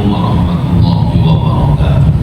warahmatullahi wabarakatuh.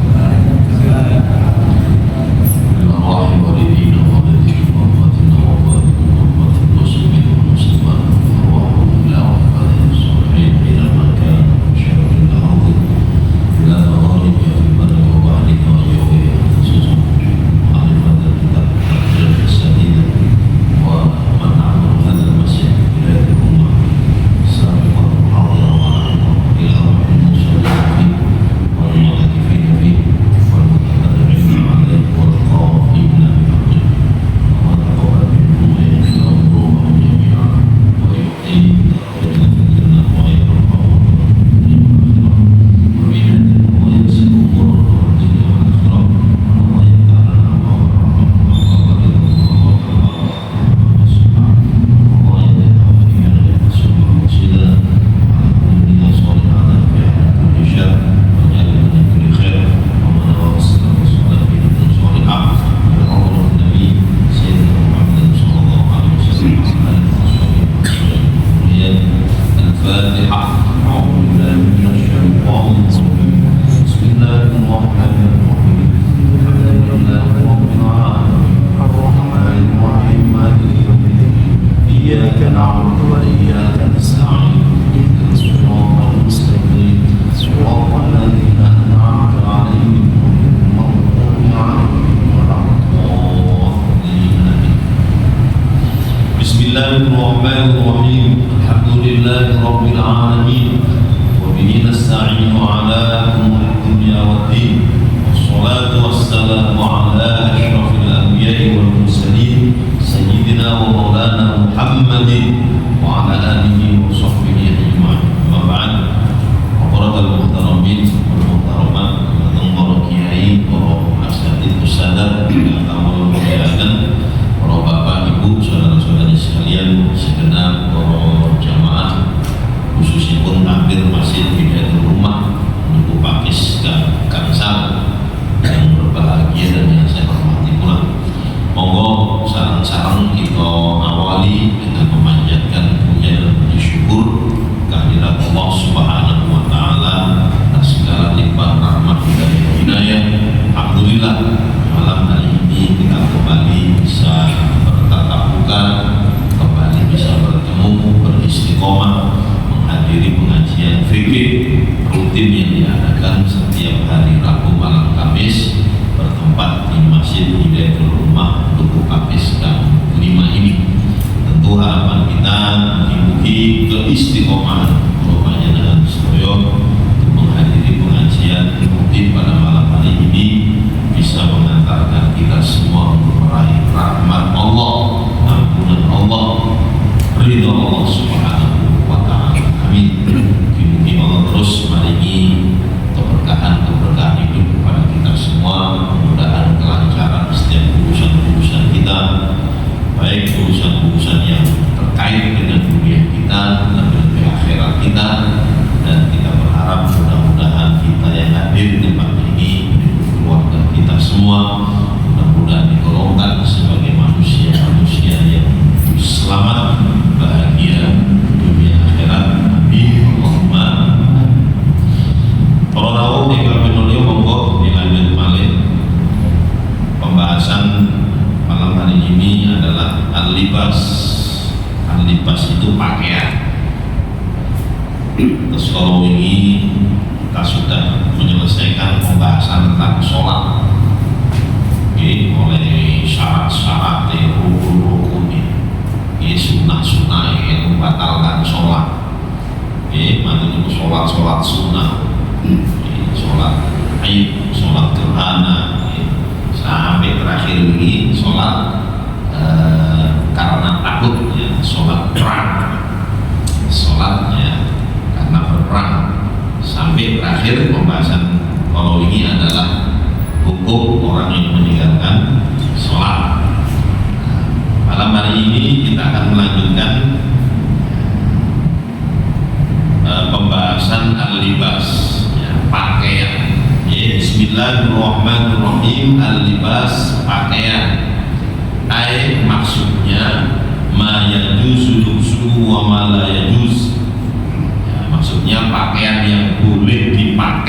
Bismillahirrahmanirrahim. Bismillahirrahmanirrahim. Alhamdulillahirabbil alamin. Wa bihi nasta'inu ala umuri dunya waddin. Wassalatu wassalamu ala asyrafil anbiya'i wal mursalin sayyidina wa maulana Muhammadin wa ala alihi wa sahbihi ajma'in. Amma ba'd. Hadirin muhtaramin wal muhtaramat, para kiai, para asatidz ustadzah, tamu undangan, para bapak, ibu, saudara-saudari sekalian, segenap para jamaah, khususnya pun takbir Masjid Hidayatul Rumah menunggu Pakis Gangsal yang berbahagia dan yang saya hormati pula. Monggo sareng-sareng kita awali dengan memanjatkan puja dan puji syukur kehadirat Allah Subhanahu wa taala atas segala limpah rahmat dan hidayah. Alhamdulillah, malam hari ini kita kembali bisa bertatap muka, kembali bisa bertemu, beristiqomah, menghadiri pengajian fikih rutin yang diadakan setiap hari Rabu malam Kamis bertempat di Masjid Hidayatul Rumah Duku Pakis Gang 5 ini. Tentu harapan kita mugi-mugi keistiqomahan rupanya dengan sedoyo untuk menghadiri pengajian rutin pada malam hari ini bisa mengantarkan kita semua untuk meraih rahmat Allah, ampunan Allah, ridha Allah Subhanahu wa taala. Amin. Mugi-mugi Allah terus maringi keberkahan hidup kepada kita semua, mudah-mudahan kelancaran setiap urusan-urusan kita, baik urusan-urusan yang terkait dengan dunia kita dan dengan akhirat kita, dan kita berharap mudah-mudahan kita yang hadir di tempat ini, keluarga kita semua, mudah-mudahan digolongkan sebagai manusia-manusia yang selamat, bahagia dunia akhirat. Amin. Allahumma. Para rawuh ingkang pinulya, monggo dilanjut malih. Pembahasan malam hari ini adalah al-libas. Al-libas itu pakaian. Terus kalau ini kita sudah menyelesaikan pembahasan tentang sholat, oleh syarat-syarat, rukun-rukunnya, sunnah-sunnah yang membatalkan sholat. Mantu itu sholat sunnah, sholat aib, sholat gerhana, sampai terakhir ini sholat karena takut, sholat perang, sholatnya karena berperang, sampai terakhir pembahasan kalau ini adalah hukum orang yang meninggalkan sholat. Malam hari ini kita akan melanjutkan pembahasan al-libas, pakaian. Bismillahirrahmanirrahim. Al-libas, pakaian. Maksudnya ma yajuzu lubsuhu wa ma la yajuz. Maksudnya pakaian yang boleh dipakai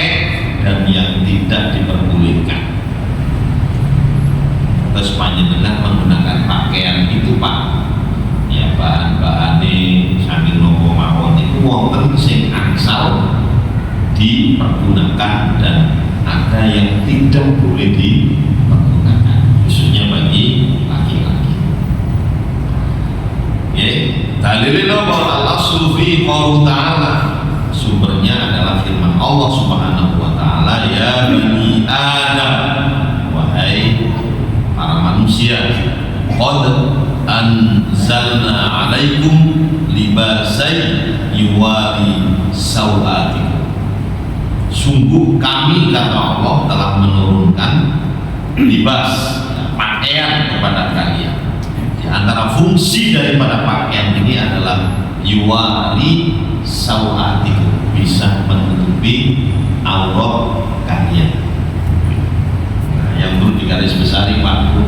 dipergunakan dan ada yang tidak boleh dipergunakan, khususnya bagi laki-laki. Dalilnya bahwa Allah sufi qaul ta'ala, sumbernya adalah firman Allah Subhanahu wa taala, ya bani Adam, wahai para manusia, qad anzalna 'alaikum libasai yuwari sawatikum. Sungguh kami, kata Allah, telah menurunkan libas, pakaian kepada kalian. Di antara fungsi daripada pakaian ini adalah yuwari sawatikum, bisa menutupi aurat kalian. Nah, yang perlu digarisbawahi Pak Bu,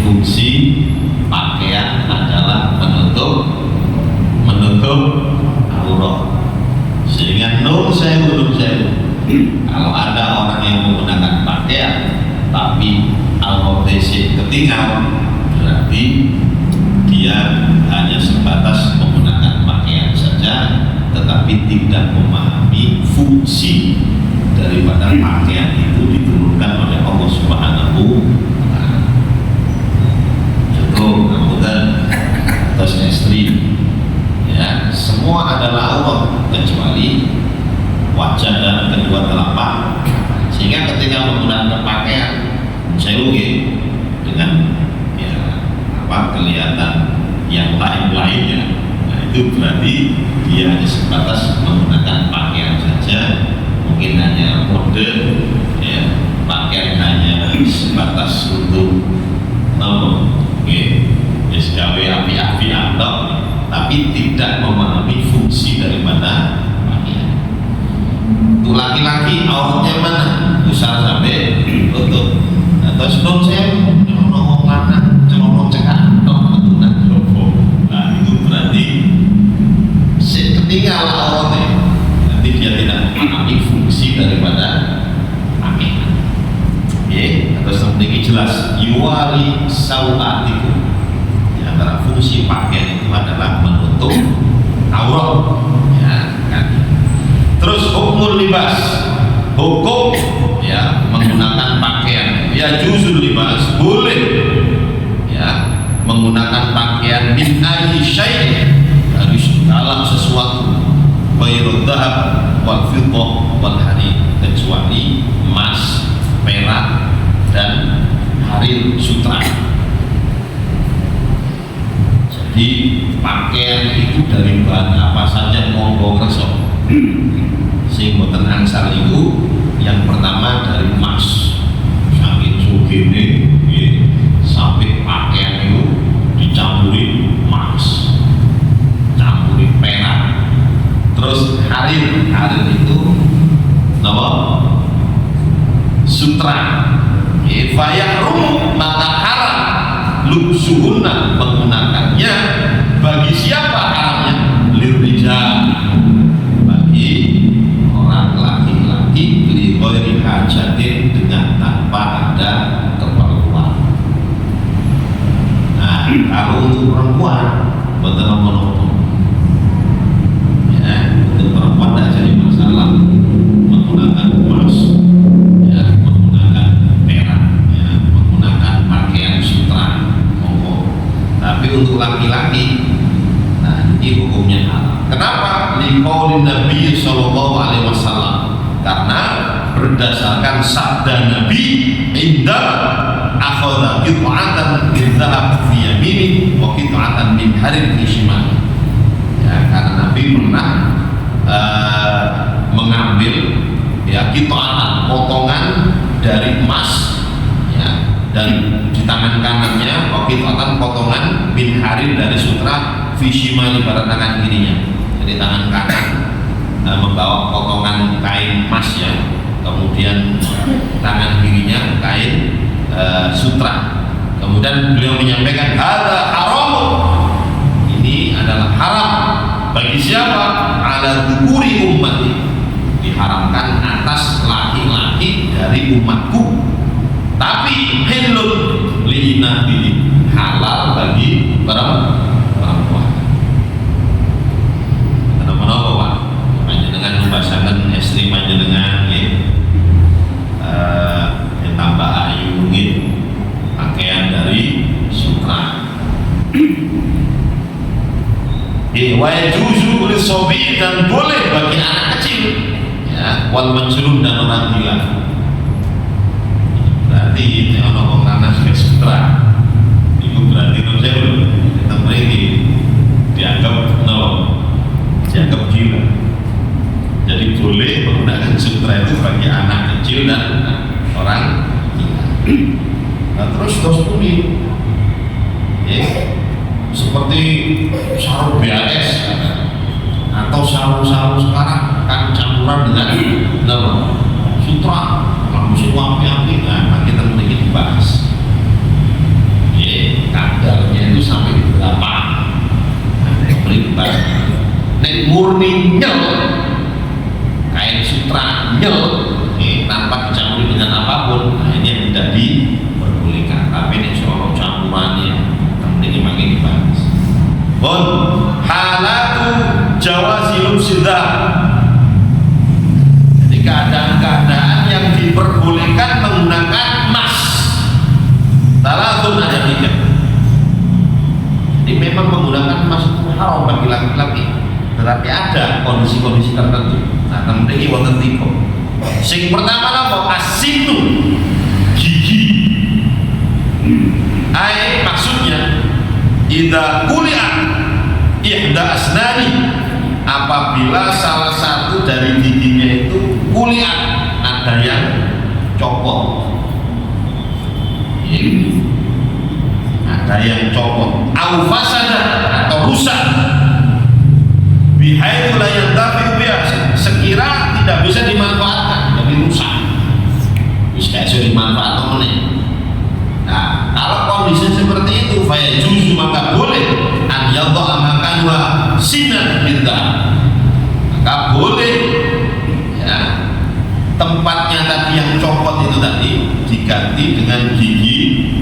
fungsi pakaian adalah menutup aurat. Sehingga kalau ada orang yang menggunakan pakaian tapi auratnya ketinggal, berarti dia hanya sebatas menggunakan pakaian saja, tetapi tidak memahami fungsi daripada pakaian itu diturunkan oleh Allah Subhanahu wa ta'ala. Contoh, kemudian atas istri, ya, semua adalah aurat kecuali wajah dan kedua telapak. Sehingga ketika menggunakan pakaian, saya dengan kelihatan yang lain-lainnya, nah itu berarti dia hanya sebatas menggunakan pakaian saja, mungkin hanya mode, ya, pakaian hanya sebatas untuk SKW api-api atau, tapi tidak memahami fungsi daripada pakaian. Untuk laki-laki auratnya mana? Besar sampai lutut. Atau sebelum saya ngomong lanang, celana cekak, nah itu berarti ketinggal auratnya. Nanti dia tidak memahami fungsi daripada pakaian. Atau seperti jelas yuwari sawatikum. Di antara fungsi pakaian itu adalah menutup aurat, ya kan. Terus hukum libas, hukum, ya, menggunakan pakaian, ya juzul libas, boleh, ya, menggunakan pakaian min ayyi syai', dari segala sesuatu, bayrud dhahab wal fiddah wal harir, kecuali emas, perak dan harir sutra. Jadi pakaian itu dari bahan apa saja monggo kerso. Sing boten angsal itu yang pertama dari emas, saking sugene sampai pakaian itu dicampuri emas, campuri perak. Terus harir itu apa? Sutra. Fayahrum, maka haram lubsuhunna, menggunakannya. Bagi siapa haramnya? Lirijal, bagi orang laki-laki, li ghairi hajatin, dengan tanpa ada keperluan. Nah, kalau untuk perempuan betul menopang, ya, untuk perempuan tidak jadi masalah menggunakan emas, ya, menggunakan perak, ya, menggunakan pakaian sutra, monggo. Tapi untuk laki-laki, nah ini hukumnya haram. Kenapa? Liqaulin Nabi sallallahu alaihi wasallam, karena berdasarkan sabda Nabi, inda akhadha qit'atan min dhahab fi yamini wa qit'atan min harir fi shimali. Ya, karena Nabi pernah mengambil, ya, qit'atan, potongan dari emas, ya, dan di tangan kanannya wa qit'atan, potongan min harir, dari sutra, fi shimali, pada tangan kirinya. Jadi tangan kanan membawa potongan kain emas, ya, kemudian tangan kirinya kain sutra. Kemudian beliau menyampaikan, hadza haram, ini adalah haram bagi siapa? Ala dzukuri ummati, diharamkan atas laki-laki dari umatku. Tapi halal li inabi, halal bagi perempuan. Kenapa Pak? Hanya dengan membahasakan wal majnun dan orang gila. Berarti ini orang wong lanang sing sutra. Itu berarti kita mereka dianggap dianggap gila. Jadi boleh menggunakan sutra itu bagi anak kecil dan orang gila. Nah, terus kuning seperti sarung BAS atau sarung-sarung sekarang kan campuran dengan sutra, langsung api-api. Nah, kita mungkin dibahas kadarnya itu sampai berapa. Nek murni nyel kain sutra nyel tanpa dicampuri dengan apapun, nah ini yang tidak diperbolehkan. Tapi nek soal campurannya ini makin dibahas. Bon, halatu jawazil sidah. Jadi keadaan-keadaan yang diperbolehkan menggunakan emas. Salatun ada 3. Jadi memang menggunakan emas itu haram bagi laki-laki. Tetapi ada kondisi-kondisi tertentu. Nah, kemudian ini wonten 3. Sing pertama apa? Asitu, gigi. Maksudnya idza kuli'at ihda asnani, apabila salah satu dari giginya itu kuli'at, ada yang copot, ada yang copot, au fasada atau rusak, bihaitsu la yantafi'u biha, sekira tidak bisa dimanfaatkan, jadi rusak, bisa dimanfaatkan meneh. Nah, kalau kondisi seperti itu, fayajuzu, maka boleh an yadha makanwa sinan bid'ah, maka boleh ya tempatnya tadi yang copot itu tadi diganti dengan gigi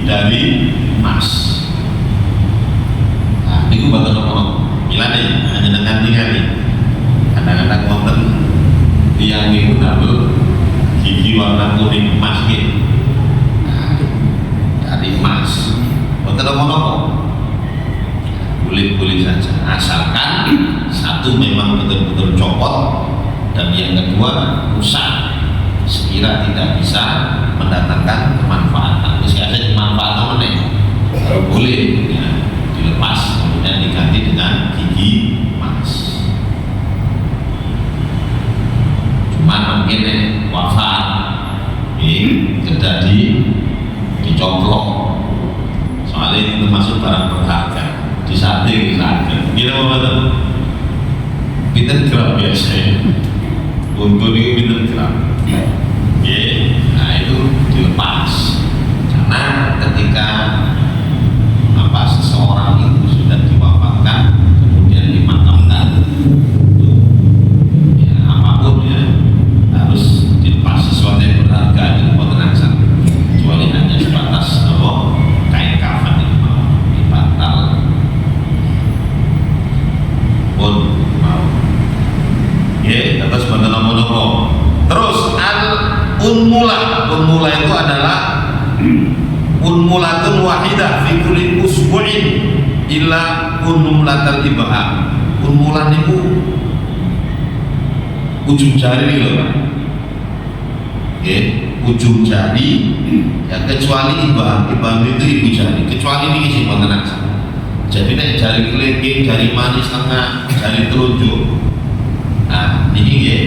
dari emas. Nah, itu bagian apa? Milane hanya dengan tinggali. Kadang-kadang wonten tiyang niku damel gigi warna kuning emas nggih. Dari emas, wonten apa-apa boleh-boleh saja, asalkan satu memang betul-betul copot dan yang kedua rusak sekira tidak bisa mendatangkan kemanfaatan. Misalnya dimanfaatkan meneh, boleh ya, dilepas kemudian diganti dengan gigi emas. Cuman mungkin wafat terjadi dicoplok, soalnya ini termasuk barang berharga, disating gila apa betul? Pinter gram biasa untuk ini pinter gram nah itu dilepas, karena ketika seseorang itu sudah diwafatkan kemudian dimakamkan, ya apapun ya harus dilepas. Sesuatu yang berharga itu potensial, kecuali hanya sebatas kain kafan di bantal pun mau terus bantal nopo. Terus unmula itu adalah unmulatun wahidah fi kulli usbu'in illa unmulatal ibham. Unmulan itu ujung jari lho Pak, ujung jari ya, kecuali ibham itu ibu jari, kecuali ini sih wonten aja. Jadi nek jari kelingking, jari manis tengah, jari telunjuk, nah ini nggih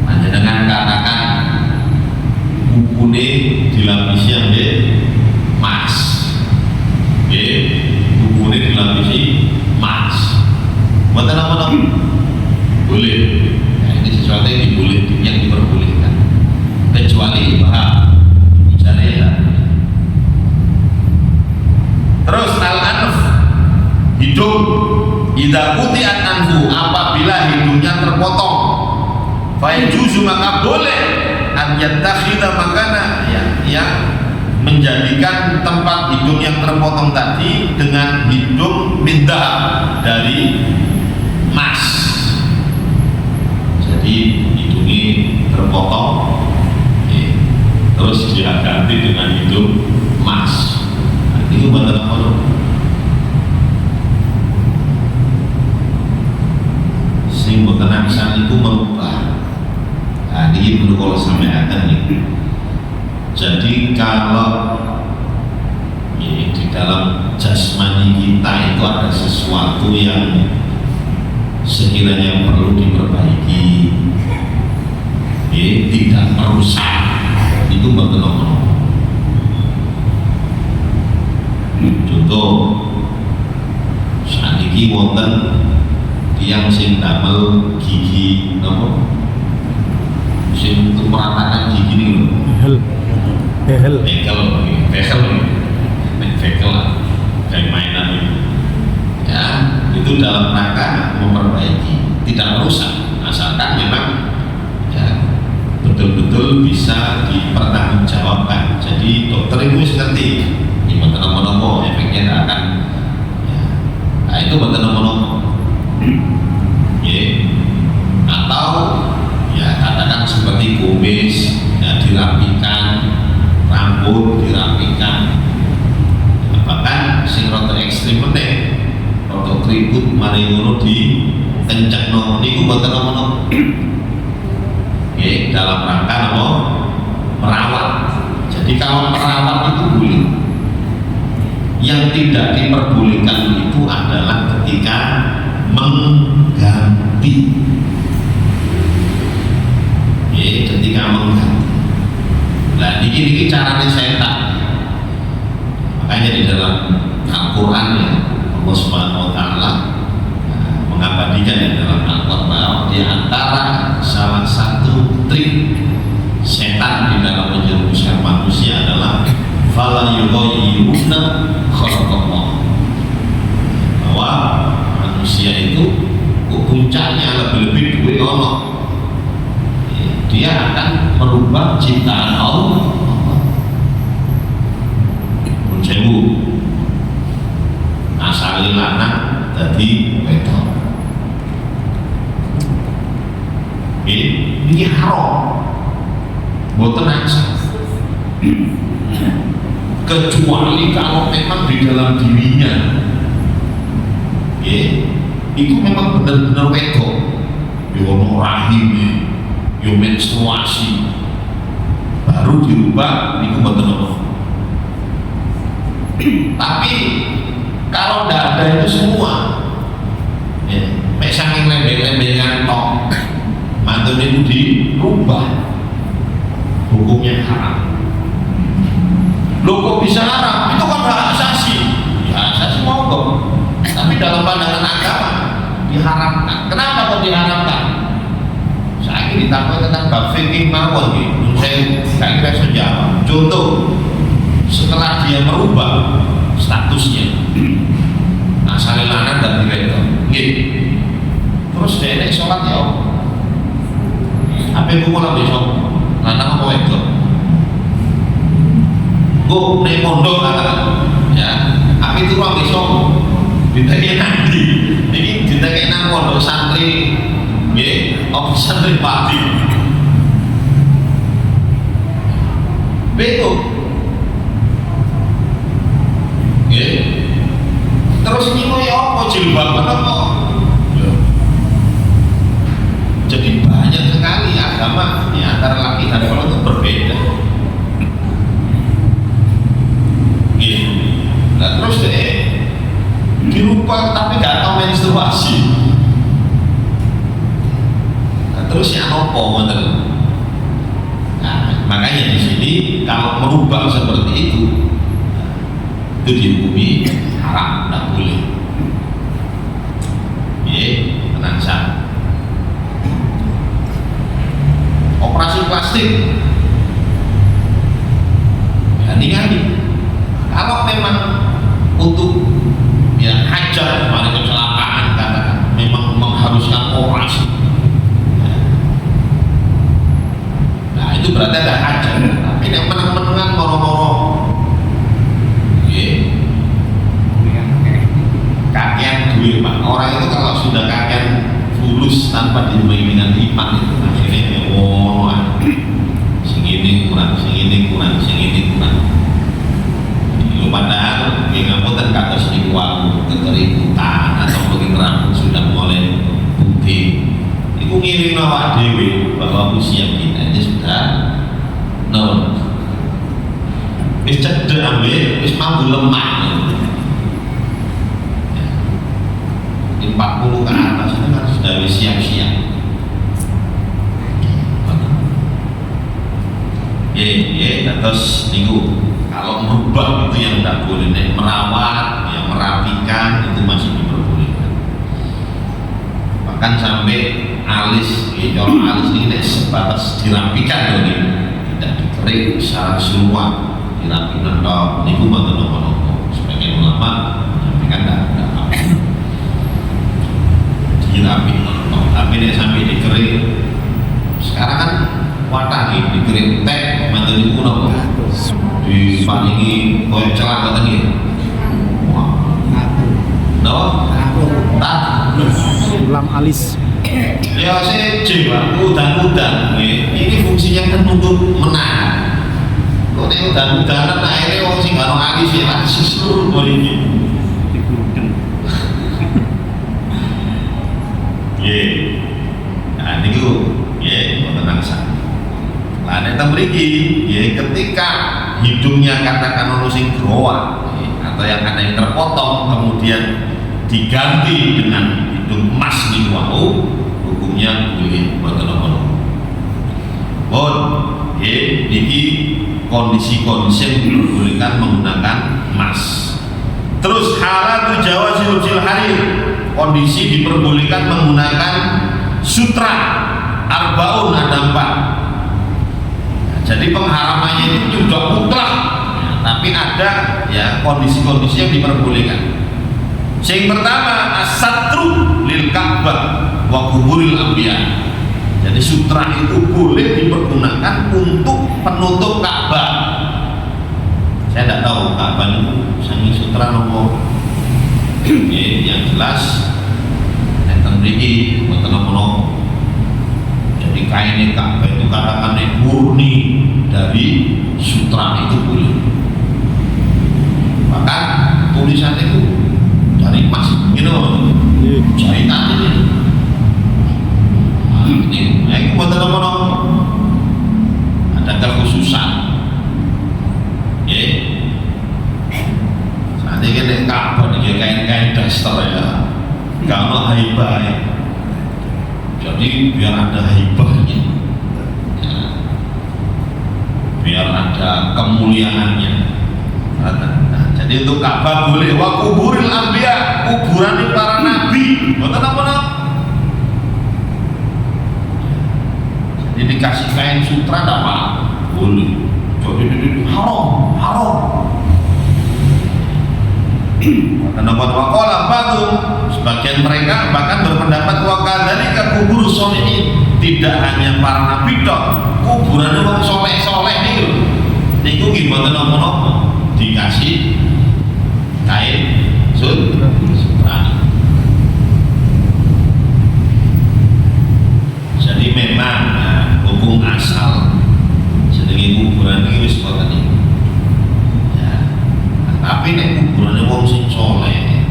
panjenengan katakan bukune dilapisi ambek emas, bukune dilapisi emas, mboten apa-apa boleh. Nah, ini sesuatu yang diperbolehkan, kecuali bahwa bicara ya. Terus al-anf, hidung, idza quti'at anfu, apabila hidungnya terpotong, fa yajuzu, maka boleh an yattakhidha makana yang menjadikan tempat hidung yang terpotong tadi dengan hidung mindah dari emas. Jadi hidungnya terpotong, terus dia ganti dengan hidung emas. Nah, itu benar apa loh? Sing boten aksan itu merubah Nah, ini perlu kalau sampaikan nih. Jadi kalau di dalam jasmani kita itu ada sesuatu yang sekiranya perlu diperbaiki, tidak merusak, itu betul. Contoh, saat ini wonten tiang sing damel gigi, nopo, sing untuk meratakan gigi ini loh. Bekel, kayak mainan ya, itu dalam rangka memperbaiki, tidak merusak, asalkan memang ya betul-betul bisa dipertanggungjawabkan. Jadi dokter itu ngerti gimana nopo efeknya akan ya, nah itu betul nopo ya, atau ya katakan seperti kumis ya dirapikan, rambut dirapikan, bahkan sing rada ekstrim meneh rada keriput mari ngono di kencengno niku mboten nopo nggih dalam rangka nopo merawat. Jadi kalau merawat itu boleh, yang tidak diperbolehkan itu adalah ketika mengganti, ketika mengganti. Nah, ini caranya setan. Makanya di dalam Al-Quran ya Allah Subhanahu Wa Taala mengabadikan di dalam Al-Quran bahwa di antara salah satu trik setan di dalam menjerumuskan manusia adalah fala yughayyiruna khalaqallah, bahwa manusia itu puncaknya lebih-lebih duwe ono, dia akan merubah ciptaan Allah. Sewu asali lanang dadi wedok, ini haram, boten asal, kecuali kalau memang di dalam dirinya itu memang benar-benar wedok, ono rahim, yo menstruasi, baru dirubah niku boten ono. Tapi kalau tidak ada itu semua, saking lembek-lembekan tok, mantun itu dirubah, hukumnya haram. Loh kok bisa haram? Itu kan hak asasi, ya asasi monggo. Tapi dalam pandangan agama diharamkan. Kenapa kok diharamkan? Saya ini ditambah tentang bab fikih mawon gitu. Saya kira sejawab. Contoh, setelah dia merubah statusnya asal lanang dan direktur terus dia naik sholat ya apa yang mulai besok lanang apa wedok gue naik pondok katakan ya apa itu orang besok ditanya nanti ini ditanya nang pondok santri santri pati betul. Terus ini mau ya apa jilbab apa? Jadi banyak sekali agama di antara laki dan perempuan itu berbeda. Nah terus deh dirubah tapi nggak tahu menstruasi. Nah, terus yang apa betul? Nah, makanya di sini kalau merubah seperti itu dihukumi haram, tidak boleh. Tenang saja. Operasi plastik, ganti-ganti. Kalau memang untuk ya hajat, pada kecelakaan katakan, memang mengharuskan operasi. Nah itu berarti ada hajat. Tapi yang menang-menangan moro-moro. Kakean duit pak, orang itu kalau sudah kakean fulus tanpa diimbangi dengan iman itu akhirnya sing ini kurang, sing ini kurang, sing ini kurang. Itu padahal ngapunten kata sing walu kekeributan atau mungkin rambut sudah mulai putih, itu ngiring awak dewi bahwa usia kita ini sudah nol. Wis cedek ambil, wis mampu lemah. 40 ke atas itu kan sudah siap-siap. Terus minggu kalau merubah itu yang tidak boleh, merawat, ya, merapikan itu masih diperbolehkan. Bahkan sampai alis, kalau alis ini sebatas dirapikan loh, tidak dikerik secara keseluruhan, dirapikan atau niku bantu nopo-nopo. Sebagian ulama menyampaikan tidak apa. Dirapikan, tapi ini sampai dikerik. Sekarang kan wadah nih dikerik teh, bantu niku nopo. Diparingi koyo celak ngoten nggih. Wah. No? Tak. Sulam alis. Ya seje, Pak. Udan-udan nggih. Ini fungsinya kan untuk menahan. Kok nek udan-udanan akhirnya wong sing karo alis ya langsung seluruh iki. Nggih. Nah niku nggih mboten angsa. Lah nek teng mriki nggih ketika hidungnya katakan ono sing growak atau yang ada yang terpotong kemudian diganti dengan hidung emas niku wau, hukumnya boleh mboten apa-apa. Bon, nggih niki kondisi-kondisi yang diperbolehkan menggunakan emas. Terus halal jawazi lubsil harir, kondisi diperbolehkan menggunakan sutra arbaun ada 4. Jadi pengharamannya itu juga mutlak, tapi ada ya kondisi-kondisi yang diperbolehkan. Yang pertama as-satru lil Ka'bah wa kuburil anbiya. Jadi sutra itu boleh dipergunakan untuk penutup Ka'bah. Saya tidak tahu Ka'bah itu sangi sutra nomor. Yang jelas enten mriki mboten napa-napa. Jadi kain Ka'bah itu katakan murni dari sutra itu boleh. Maka tulisan itu dari emas, gitu, jahitan ini. Ini buat apa-apa. Ada kekhususan. Ya. Saat ini kan Ka'bah ini kain-kain daster ya, nggak mau haibah. Jadi biar ada haibahnya, ya, biar ada kemuliaannya. Nah, jadi untuk Ka'bah boleh. Wa kuburil anbiya, kuburan para nabi. Betul apa? Jadi dikasih kain sutra tidak apa? Boleh. Jadi haram, haram. Pendapat wakola batu, sebagian mereka bahkan berpendapat wakadani ke kubur solihin, tidak hanya para nabi dok, kuburan orang soleh nih, niku gimana nopo dikasih kain sutra. Jadi memang hukum asal sedangkan kuburan ini wis boten iki. Tapi nek kuburannya wong sing soleh,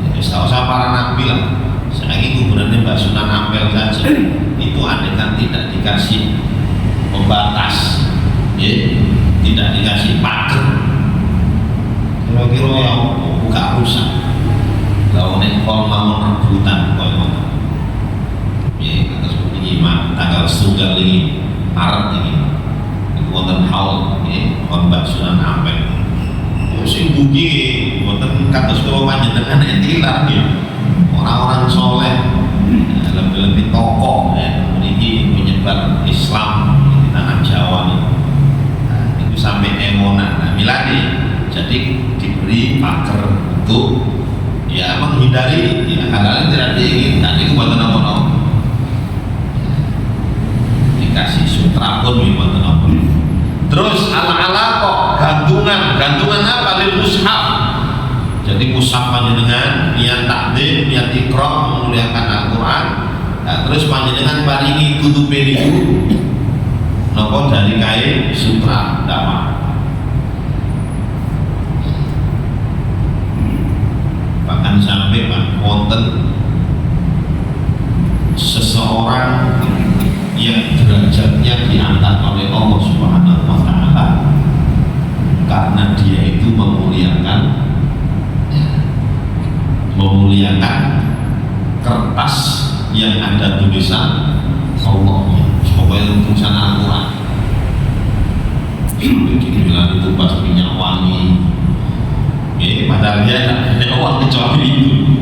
ya usah para nabi lah. Saiki kuburannya Mbak Sunan Ampel saja, itu adegan tidak dikasih pembatas, ya, tidak dikasih pagar. Kira-kira yang buka rusak. Kalau nek kol mau rebutan kok ngono. Ya, atas begini mah tanggal setunggal ini Maret ini, itu wonten haul, ya, Mbak Sunan Ampel. Sing dugi boten kados kula panjenengan entilar nggih. Orang-orang soleh lebih-lebih tokoh ya memiliki penyebar Islam di tanah Jawa nih. Nah, itu sampai emonan. Nah, milani jadi diberi pagar untuk ya menghindari ya hal-hal yang tidak diinginkan. Itu boten apa-apa. Dikasih sutra pun boten apa. Terus ala-ala gantungan apa lil mushaf. Jadi mushaf panjenengan niat takdim, niat iqra memuliakan Al-Qur'an. Nah, terus panjenengan paringi tutupe niku napa dari kain sutra dama. Bahkan sampai wonten seseorang yang derajatnya diangkat oleh Allah Subhanahu wa taala karena dia itu memuliakan kertas yang ada tulisan Allah, pokoknya tulisan Al-Quran. Sampai dibilang itu pas minyak wangi, padahal dia tidak punya uang kecuali itu.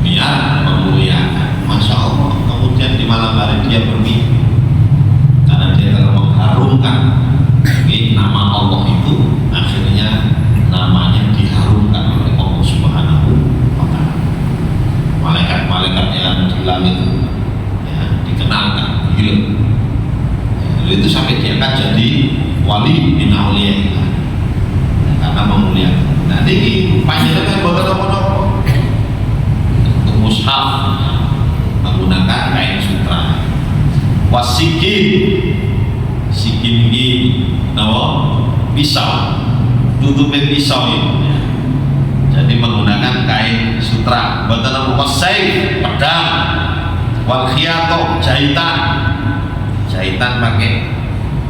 Dia memuliakan, masya Allah. Kemudian di malam hari dia bermimpi karena dia telah mengharumkan nama Allah itu, akhirnya namanya diharumkan oleh Allah Subhanahu wa taala. Malaikat-malaikat yang ada di langit dikenalkan, itu sampai diangkat jadi wali min auliyaillah karena memuliakan. Nah ini panjenengan boten apa-apa untuk mushaf menggunakan kain sutra. Wasikin ini pisau, tutupnya pisau ini. Jadi menggunakan kain sutra. Boten apa saif, pedang. Wal khiyato, jahitan pakai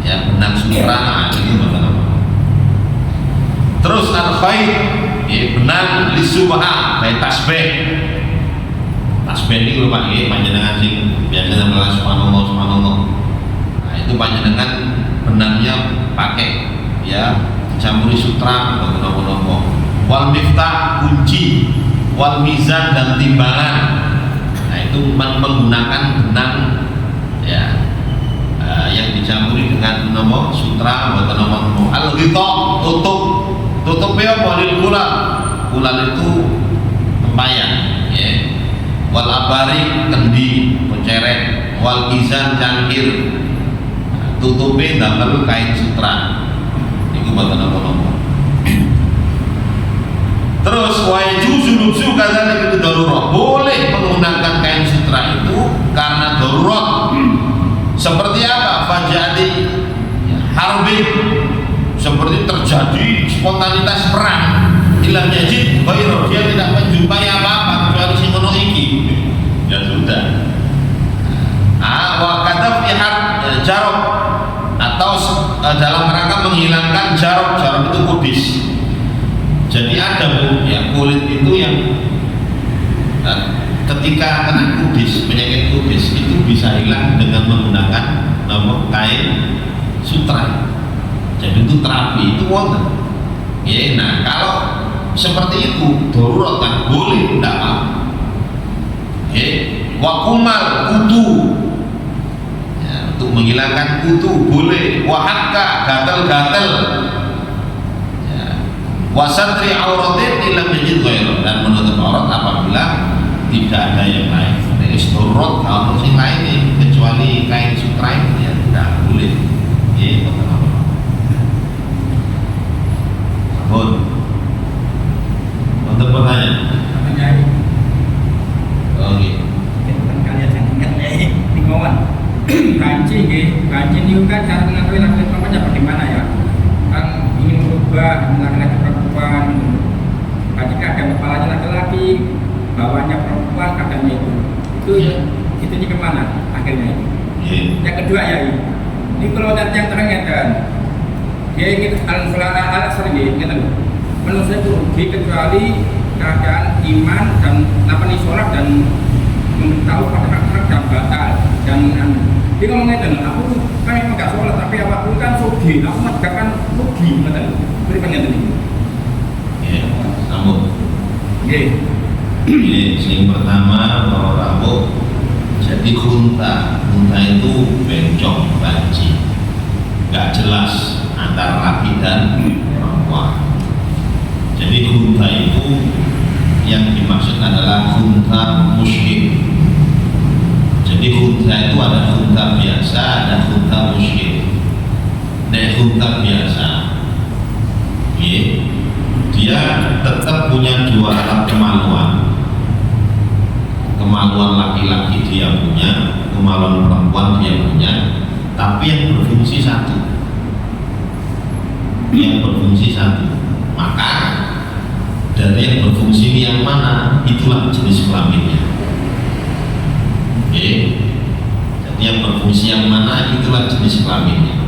benang sutra, itu boten apa. Terus al-khayt, benang lisubha, kayak tasbih. Tasbih ini lho Pak, panjenengan sing biasanya melakukan subhanallah. Nah, itu panjenengan benangnya pakai dicampuri sutra atau nopo-nopo. Wal miftah, kunci, wal mizan dan timbangan. Nah, itu menggunakan benang yang dicampuri dengan nopo sutra atau nopo. Al-ghita, tutupnya walil bulan itu tempayan, wal abari kendi peceret, wal izan cangkir, tutupnya damel kain sutra. Itu buatan apa-apa. Terus wajuzu lubsu kadzalik itu darurat. Boleh menggunakan kain sutra itu karena darurat. Seperti apa? Fajadi harbin, seperti terjadi spontanitas perang. Ilam yajid ghairu, dia tidak menjumpai apa-apa kecuali si ngono iki. Ya sudah. Wa kadaf jarab, atau dalam rangka menghilangkan jarab itu kudis. Jadi ada kulit itu yang ketika kena kudis, penyakit kudis itu bisa hilang dengan menggunakan kain sutra. Jadi itu terapi, itu wonten. Nah kalau seperti itu darurat kan boleh, tidak apa. Wakumal kutu, untuk menghilangkan kutu boleh. Wahakka gatal-gatal, wasatri auratin ilam yajid ghairu, dan menutup aurat apabila tidak ada yang lain. Darurat kalau yang lain kecuali kain sutra itu tidak boleh. Untuk pertanyaan. Oke. Kancing itu kan cara mengetahui laki-laki perempuannya bagaimana ya? Kan ingin merubah laki-laki perempuan. Ketika ada kepalanya laki-laki, bawahnya perempuan, kadangnya itu ini kemana akhirnya itu? Yang kedua ya ini kalau yang terangnya kan dia ingin al-fulara sering manusia itu rugi kecuali keadaan iman dan sholat dan memberitahu pada hak-hak dan batal dan dia ngomongnya aku kan memang gak sholat tapi apapun kan rugi, aku menegakkan rugi berikan yang tadi sambung. Yang pertama bahwa Rabu jadi kunta itu bencong banci, gak jelas antara laki dan perempuan. Jadi kunta itu yang dimaksud adalah kunta musyrik. Jadi kunta itu ada kunta biasa, ada kunta musyrik. Kunta biasa, dia tetap punya dua alat kemaluan laki-laki dia punya, kemaluan perempuan dia punya, tapi yang berfungsi satu. Maka dari yang berfungsi ini yang mana, itulah jenis kelaminnya. fungsi yang mana, itulah jenis kelaminnya.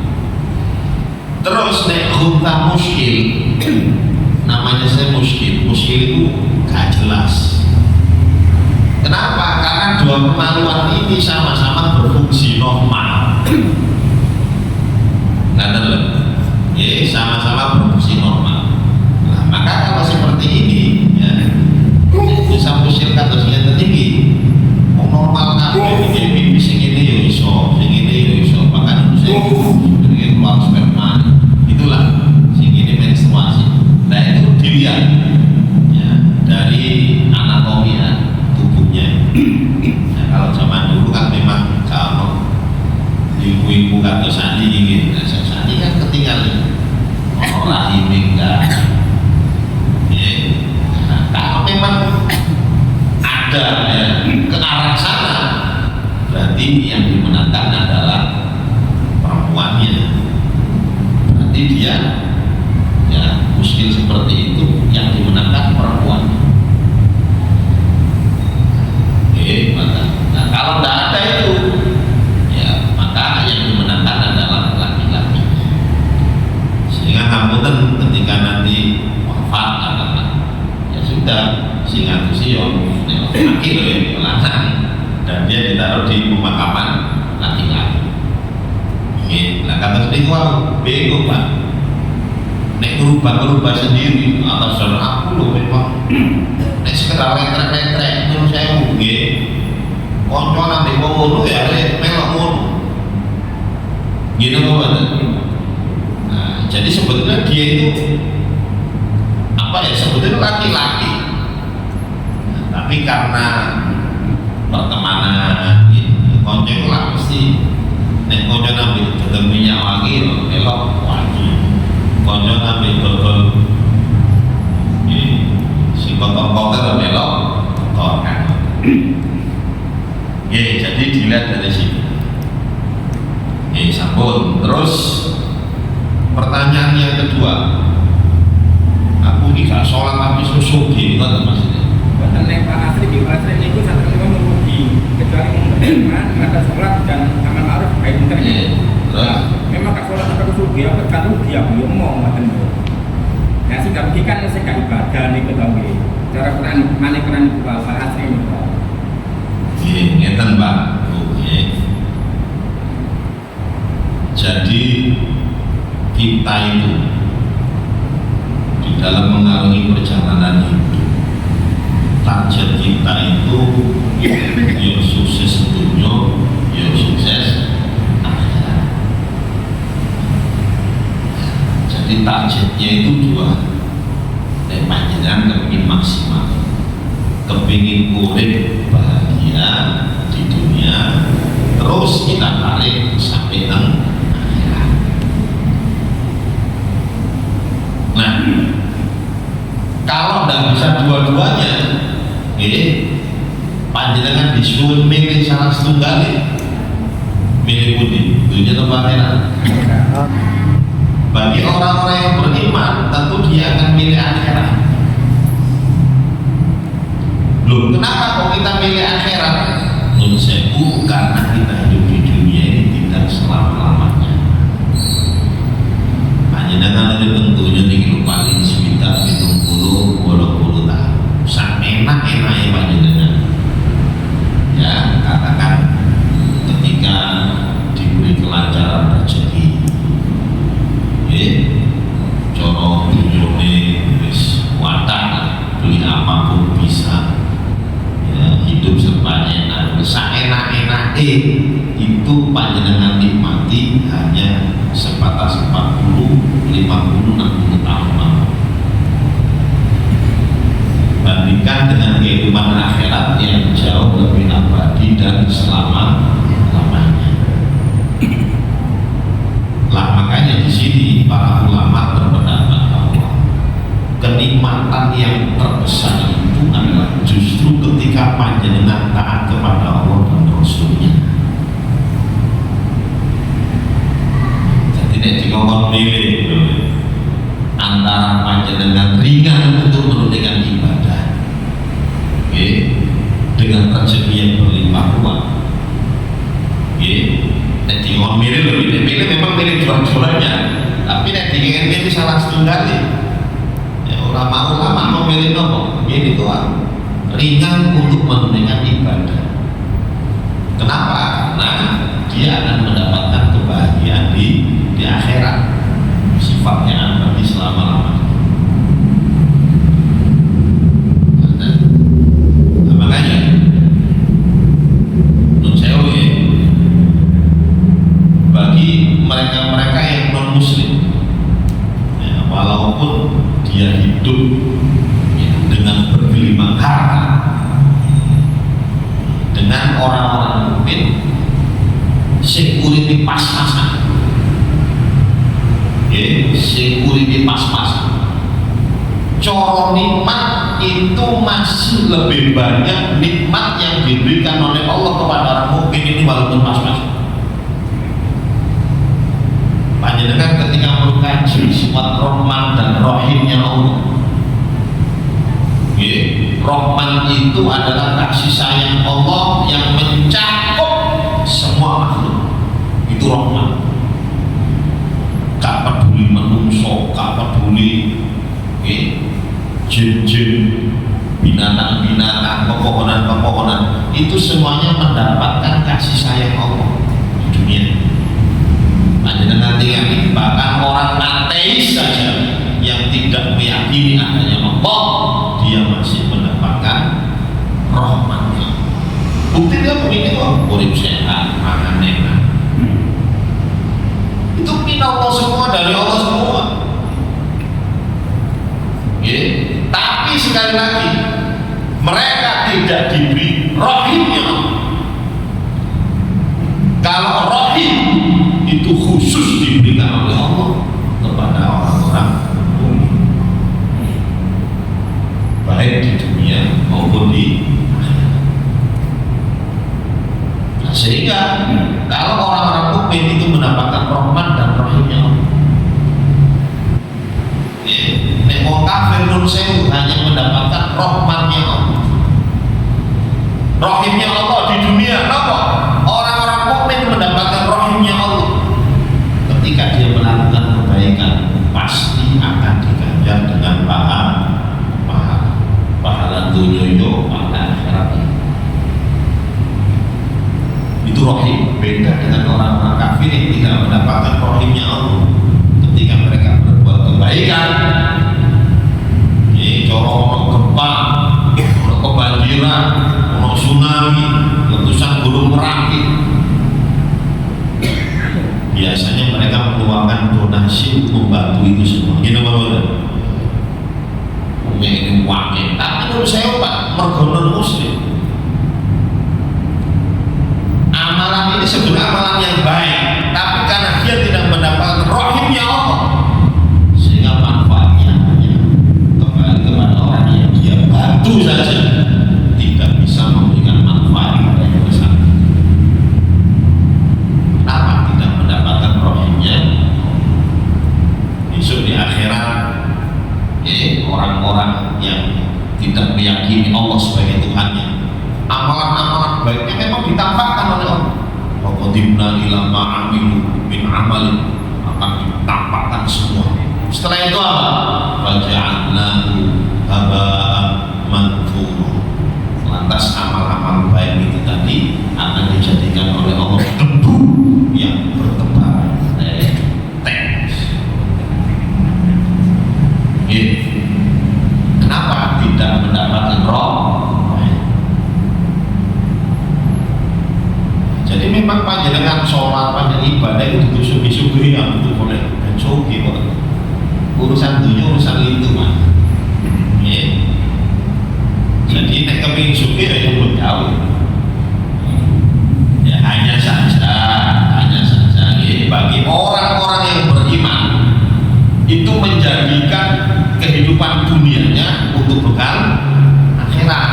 Terus nek khunta muskil, namanya saya muskil itu gak jelas. Kenapa? Karena dua kemaluan ini sama-sama berfungsi normal. Nggak ya, sama-sama berfungsi normal. Nah, maka kalau seperti ini, ya, bisa muskil kata senjata tinggi, normal kan? Ini sing ini yo iso, sing ini yo iso, bahkan sing ini keluar sperma, itulah sing ini menstruasi. Nah itu dilihat ya, dari anatomi ya, tubuhnya. Nah, kalau zaman dulu kan memang kalau ibu-ibu kata sandi gitu, nah, sandi kan ketinggalan orang rahim enggak. Ya. Nah, kalau memang ada ya, ke arah sana, berarti yang dimenangkan adalah perempuannya. Berarti dia ya muskil seperti itu yang dimenangkan perempuan. Maka, nah kalau tidak ada itu, ya maka yang dimenangkan adalah laki-laki. Sehingga kamu ketika nanti wafat katakan, ya sudah singa itu laki loh lanang, dan dia ditaruh di pemakaman laki-laki. Nah kata sedih wow, bego pak. Nek berubah sendiri atas saudara aku loh memang. Nek sekedar letrek terus saya mungkin konco nanti ngono ya melok ngono. Gitu kan? Nah, jadi sebetulnya dia itu apa ya, sebetulnya laki-laki. Nah, tapi karena pertemanan konco lah mesti nek konco nanti tetap minyak wangi melok wangi. Konco nanti dodol si kotor-kotor melok kotor. Jadi dilihat dari sini. Sambung. Terus pertanyaan yang kedua, aku ini gak sholat tapi susuk gitu kan maksudnya? Bahkan yang Pak Asri di Asri itu satu lima merugi, kecuali memang ada sholat dan amal ma'ruf baik internet. Memang gak sholat tapi susuk dia, kalau dia belum mau makan itu. Nah sih gak kan saya gak ibadah nih ketahui. Cara Quran Pak Asri ini. Ngeten Pak. Jadi kita itu di dalam mengarungi perjalanan hidup, target kita itu ya sukses dunia, ya sukses akhirat. Jadi targetnya itu dua, panjenengan kepingin maksimal, kepingin urip bahagia di dunia, terus kita tarik sampai akhirat. Nah, kalau tidak bisa dua-duanya, panjenengan disuruh milih salah setunggal, milih putih, dunia atau akhirat. Bagi orang-orang yang beriman, tentu dia akan milih akhirat. Loh, kenapa kok kita milih akhirat? Menurut saya, karena kita hidup di dunia ini tidak selama-lamanya. Panjenengan itu tentunya tinggi paling sekitar 70-80 tahun. Sak enak-enaknya panjenengan. Ya, katakan ketika diberi kelancaran rezeki, coro dunyone wis wadah, beli apapun bisa, ya, hidup serba enak, sak enak-enak itu panjenengan nikmati hanya sebatas 40, 50, 60 tahun. Bandingkan dengan kehidupan akhirat yang jauh lebih abadi dan selama-lamanya. Lah makanya di sini para ulama berpendapat bahwa kenikmatan yang terbesar itu adalah justru ketika panjenengan taat kepada Allah dan Rasul-Nya. Jadi nek dikongkon pilih antara panjenengan ringan untuk menunaikan ibadah, dengan rezeki yang berlimpah ruah, memilih lebih pilih memang pilih dua-duanya, tapi nek dingin pilih salah setunggal ya ulama memilih nopo ini doang ringan untuk menunaikan ibadah. Kenapa? Karena dia akan mendapatkan kebahagiaan di akhirat, sifatnya abadi selama-lamanya. Nah, makanya menurut saya bagi mereka-mereka yang non muslim ya, walaupun dia hidup ya, dengan bergelimang harta, dengan orang-orang mukmin security pas-pasan ya, security pas-pasan. Coro nikmat itu masih lebih banyak nikmat yang diberikan oleh Allah kepada orang mukmin ini walaupun pas-pasan. Panjenengan ketika mengkaji sifat Rahman dan Rahimnya Allah, Rahman itu adalah kasih sayang Allah yang mencakup semua makhluk. Itu Rahman. Gak peduli menungso, gak peduli jin-jin, binatang-binatang, pepohonan-pepohonan, itu semuanya mendapatkan kasih sayang Allah di dunia. Panjenengan tinggal, bahkan orang ateis saja yang tidak meyakini adanya Allah, dia masih mendapatkan rahmatnya. Bukti dia begini kok, urip sehat, makan enak. Itu minallah semua, dari Allah semua. Tapi sekali lagi mereka tidak diberi rahimnya. Kalau rahim itu khusus diberikan oleh Allah kepada orang-orang mukmin, baik di dunia maupun di akhirat. Nah, sehingga kalau orang-orang mukmin itu mendapatkan rahmat dan rahimnya Allah, mau kafir nun sewu hanya mendapatkan rahmatnya Allah, rahimnya Allah di dunia. Apa? Orang-orang mukmin mendapatkan rahimnya Allah ketika dia melakukan kebaikan, pasti akan diganjar dengan pahala dunia pada akhirat. Itu rahim. Beda dengan orang-orang kafir yang tidak mendapatkan rahimnya Allah ketika mereka berbuat kebaikan. Ono gempa, ono kebanjiran, ono tsunami, letusan gunung Merapi. Biasanya mereka mengeluarkan donasi untuk membantu itu semua. Gini apa? Ini wakil. Tapi menurut saya Pak, mergonon muslim. Amalan ini sebenarnya amalan yang baik, tapi karena dia tidak mendapatkan rahimnya Allah, sehingga manfaatnya kepada orang yang dia bantu saja tidak bisa memberikan manfaat pada yang besar. Kenapa tidak mendapatkan rohnya? Besok di akhirat orang-orang yang tidak meyakini Allah sebagai Tuhannya, amalan-amalan baiknya memang ditampakkan oleh Allah. Wa qadimna ila ma amilu min amalin, akan ditampakkan semua. Setelah itu apa? Faja'alnahu haba'an manthura. Lantas amal-amal baik itu tadi akan dijadikan oleh Allah debu yang bertebaran. Kenapa tidak mendapatkan roh? Jadi memang panjenengan sholat, panjenengan ibadah itu disuguhi yang itu oleh dan sugi kok. Urusan dunia, urusan itu mah. Jadi nek kepingin sugi ya yang berjauh. Ya hanya saja bagi orang-orang yang beriman itu menjadikan kehidupan dunianya untuk bekal akhirat.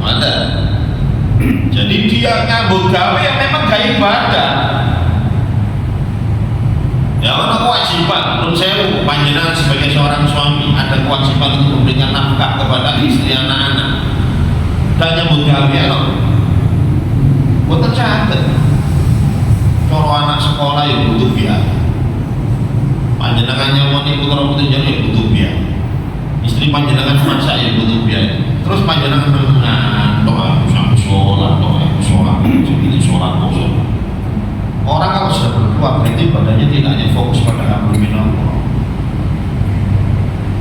Ada. Jadi dia ngambut gawe yang memang gaya ibadah. Ya ada kewajiban. Menurut saya panjenengan sebagai seorang suami ada kewajiban untuk memberikan nafkah kepada istri anak-anak. Dan nyambut gawe loh. Buat tercatat. anak sekolah ya butuh biaya. Panjenengan nyawani putra-putri jenengan ya butuh biaya. Istri panjenengan masak ya butuh biaya. Terus panjenengan ngantuk aku sampai sholat, jadi sholat kosong. Orang kalau sudah berbuat berarti badannya tidak hanya fokus pada amrul minallah,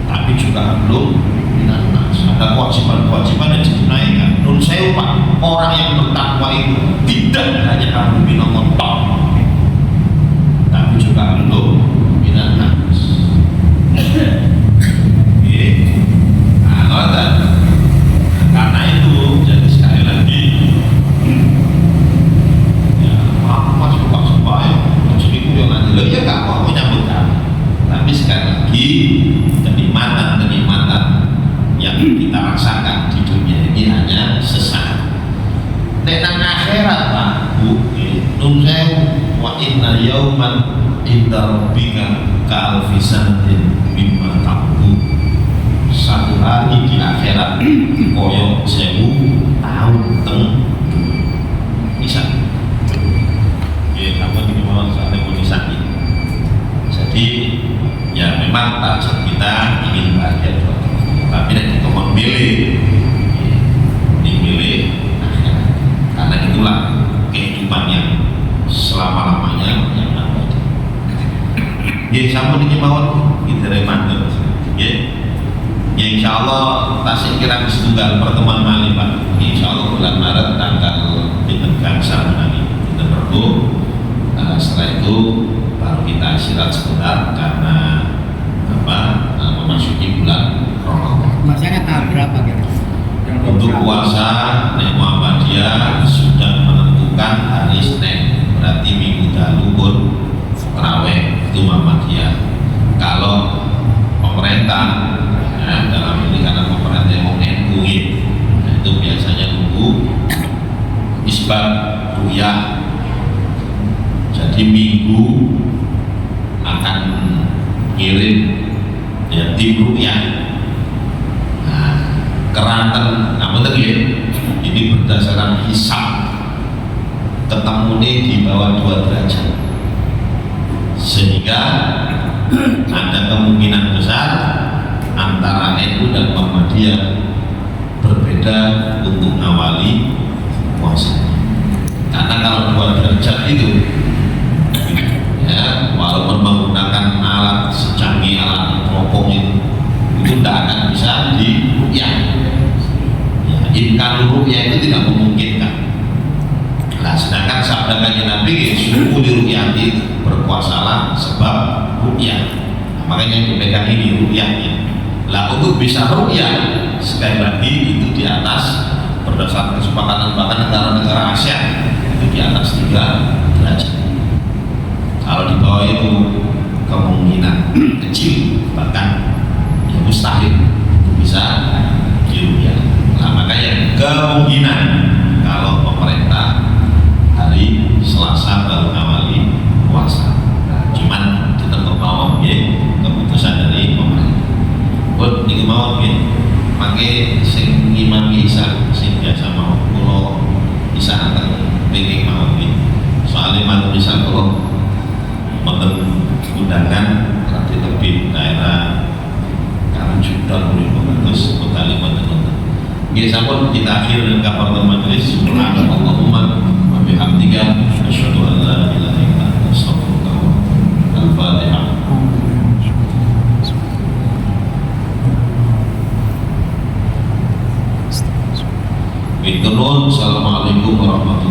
tapi juga belum minannas. Ada kewajiban-kewajiban yang ditunaikan. Menurut saya Pak, orang yang bertakwa itu tidak hanya amrul minallah tok, tapi juga belum minannas. Karena itu jadi sekali lagi ya aku masuk pak supaya rezekiku yang nanti lo ya gak mau menyambut kami, tapi sekali lagi kenikmatan yang kita rasakan di dunia ini hanya sesaat. Nek nang akhirat Pak Bu, nun sewu wa inna yauman inda rabbika ka alfi sanatin mimma ta'udun. Satu hari di akhirat koyok 1000 tahun teng bisa. Ya kamu ini mau soalnya tulisan ini. Jadi ya memang target kita ingin bahagia, tapi nanti kita memilih akhirat. Karena itulah kehidupan yang selama-lamanya yang abadi. Ya sama ini mau kita reminder. Ya. Ya insya Allah tasik kira setunggal pertemuan malih Pak. Insya Allah bulan Maret tanggal Gangsa nanti kita perlu. Setelah itu baru kita istirahat sebentar karena memasuki bulan Ramadan. Masanya tahap berapa kira? Untuk puasa Nek Muhammadiyah sudah menentukan hari Senin, berarti minggu dahulu pun terawih itu Muhammadiyah. Kalau pemerintah dalam ini karena pemerintah mau NU itu biasanya nunggu isbat ru'yah, jadi minggu akan ngirim ya tim ru'yah. Nah, keranten apa tadi ini berdasarkan hisab ketemu di bawah 2 derajat, sehingga ada kemungkinan besar antara NU dan Muhammadiyah berbeda untuk ngawali puasa. Karena kalau 2 derajat itu ya walaupun menggunakan alat secanggih alat teropong itu tidak akan bisa diru'yah. Ya, imkan ru'yah itu tidak memungkinkan. Nah, sedangkan sabda kanjeng Nabi suku diru'yati berpuasalah sebab ru'yah. Nah, makanya yang dipegang ini ru'yahnya. Lah untuk bisa ru'yah sekali lagi itu di atas berdasarkan kesepakatan bahkan negara-negara Asia itu di atas 3 derajat. Kalau di bawah itu kemungkinan kecil bahkan ya mustahil bisa diru'yah. Nah makanya kemungkinan kalau pemerintah hari Selasa baru awali puasa. Nah, cuman tetap mau keputusan dari pemerintah. Buat niku mau pakai sing imam isa sing biasa mau kulo bisa anteng pengen mau soalnya malu bisa kulo mboten undangan nanti lebih daerah Karangjudan terus kembali mboten. Nggih sampun kita akhir dengan kabar majelis. Subhanallahumma wa bihamdika asyhadu an la ilaha illa anta astaghfiruka wa atubu ilaik. Al-Fatihah. Assalamualaikum warahmatullahi wabarakatuh.